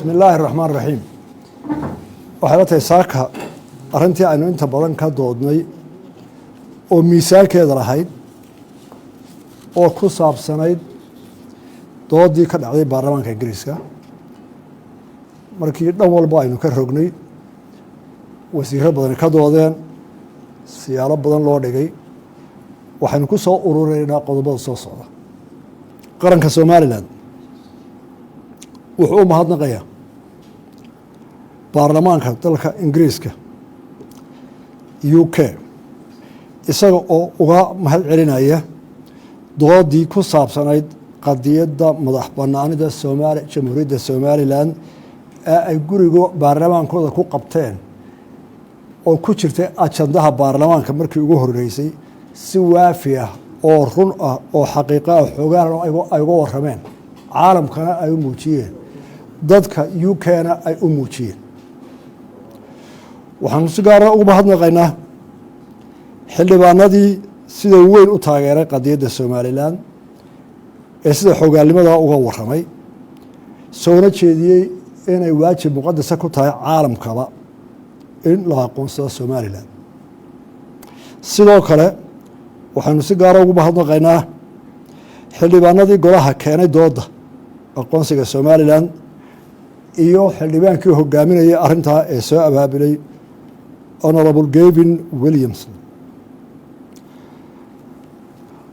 بسم الله الرحمن الرحيم waxay la tahay saaka arintii aynu inta badan ka doodnay oo miisaankeeda lahayd oo ku saabsanayd doodii ka dhacday baarlamaanka Ingiriiska markii dhan walba aynu ka rognay wasiiro badan ka doodeen siyaalo badan loo dhigay waxaynu ku soo urureynaa qodobada soo socda qaranka Soomaaliland wuxuu u mahadnaqayaa baarlamaanka dalka Ingiriiska UK isaga oo uga mahad celinaya doodii ku saabsanayd qadiyadda madax bannaanida Soomaaliya Jamhuuriyadda Somaliland ee ay guriga baarlamaankooda ku qabteen oo ku jirtay ajandaha baarlamaanka markii ugu horeysay si waafi ah oo run ah oo xaqiiqo ah xogaan ay uga warameen caalamkana ay u muujiyeen dadka UK-na ay u muujiyeen waxaan si gaar ah ugu mahadnaqaynaa xildhibaanadii sida weyn u taageeray qadiyadda Somaliland ee sida xoogaalnimada uga waramay soona jeediyey inay waajib muqadas ku tahay caalamkaba in la aqoonsado Somaliland sidoo kale waxaanu si gaar ah ugu mahadnaqaynaa xildhibaanadii golaha keenay dooda aqoonsiga Somaliland iyo xildhibaankii hogaaminayay arintaa ee soo abaabilay Honorable Gavin Williamson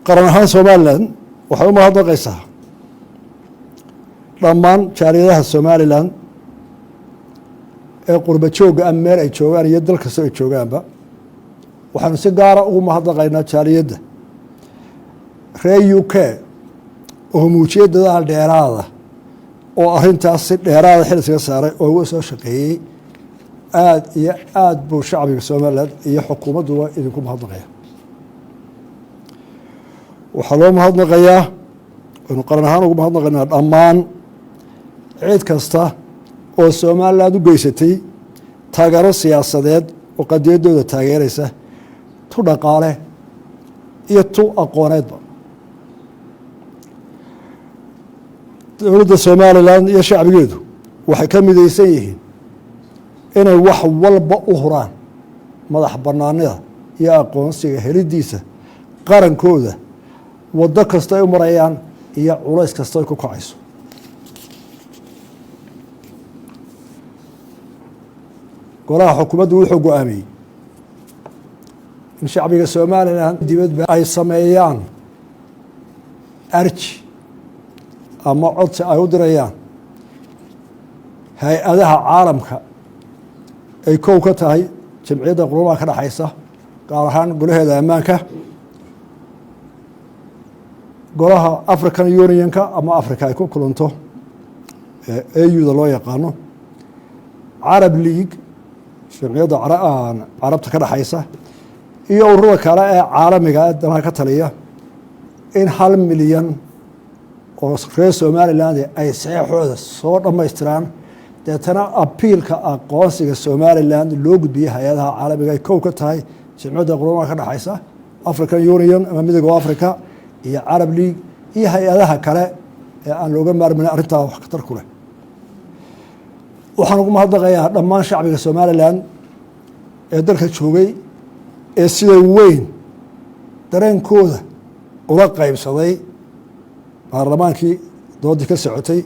qaran ahaan Somaliland waxay u mahadnaqaysaa dhammaan jaaliyadaha Somaliland ee qurba jooga ama meel ay joogaan iyo dal kasta ay joogaanba waxaanu si gaar ah ugu mahadnaqaynaa jaaliyadda reer UK oo muujiyay dadaal dheeraada oo arintaas si dheeraada xil isaga saaray oo uga soo shaqeeyay aad iyo aad buu shacbiga Somaliland iyo xukuumadduba idinku mahadnaqaya waxaa loo mahadnaqayaa inuu qaran ahaan ugu mahadnaqaynaa dhammaan cid kasta oo Somaliland u geysatay taageero siyaasadeed oo qadiyaddooda taageeraysa tu dhaqaale iyo tu aqooneedba dowladda Somaliland iyo shacbigeedu waxay ka midaysan yihiin inay wax walba u huraan madax bannaanida iyo aqoonsiga helidiisa qarankooda waddo kasta ay u marayaan iyo culays kasta ay ku kacayso golaha xukuumaddu wuxuu go'aamiyey in shacbiga Somaliland dibadba ay sameeyaan arji ama codsi ay u dirayaan hay-adaha caalamka ay kow ka tahay jamciyadda qurumaha ka dhaxaysa gaar ahaan golaheeda ammaanka golaha African Unionka ama Africa ay ku kulanto AU-da loo yaqaano Arab League jamciyadda carabta ka dhaxaysa iyo ururada kale ee caalamiga ah dalka ka taliya in 1 milyan oo reer Somaliland ay saxooda soo dhamaystiraan deetana apiilka aqoonsiga Somaliland loo gudbiyay hay'adaha caalamiga ay kow ka tahay jamciyadda qurumaha ka dhaxaysa African Union ama midowga Afrika iyo Arab League iyo hay'adaha kale ee aan looga maarmin arrintaa wax ka tar ku leh waxaan ugu mahadnaqayaa dhammaan shacbiga Somaliland ee dalka joogay ee sida weyn dareenkooda ula qaybsaday baarlamaankii doodii ka socotay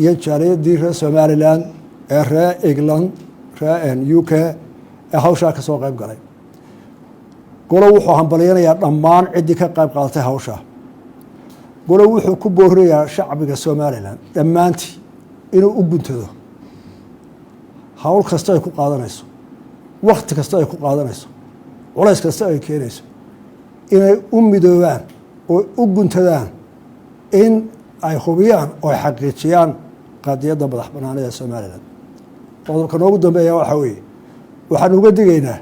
iyo jaaliyadii reer Somaliland ee reer England reer UK ee hawshaa ka soo qayb galay golo wuxuu hambalyeynaya dhammaan ciddii ka qayb qaadatay hawshaa golo wuxuu ku boorinayaa shacbiga Somaliland dhammaantii inuu u guntado hawl kasta ay ku qaadanayso waqti kasta ay ku qaadanayso culays kasta ay keenayso inay u midoobaan oo u guntadaan in ay hubiyaan oo ay xaqiijiyaan qadiyadda madax bannaanida Somaliland qodobka noogu dambeeya waxa weeye waxaan uga digaynaa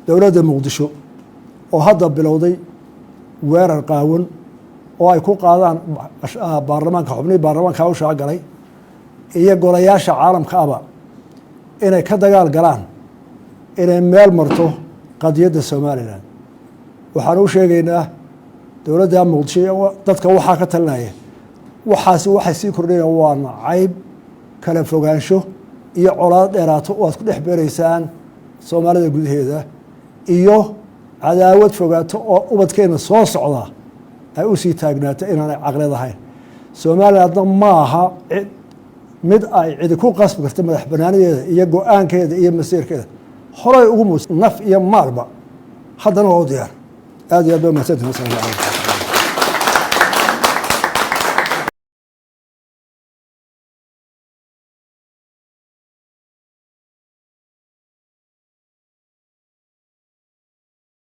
dowladda Muqdisho oo hadda bilowday weerar qaawan oo ay ku qaadaan baarlamaanka xubnihii baarlamaanka hawshaa galay iyo golayaasha caalamka aba inay ka dagaal galaan inay meel marto qadiyadda Somaliland waxaan u sheegaynaa dowladda Muqdisho dadka waxaa ka talinaya waxaasi waxay sii kordhayaan waa nacayb kala fogaansho iyo colaad dheeraato oo aad ku dhex beeraysaan soomaalida gudaheeda iyo cadaawad fogaato oo ubadkeena soo socda ay u sii taagnaato inaanay caqlid ahayn somalilandna ma aha mid ay cidi ku qasbi karta madax banaanadeeda iyo go-aankeeda iyo masiirkeeda horay ugu muus naf iyo maalba haddana waa u diyaar aad iyo aad ba mahadsantihin.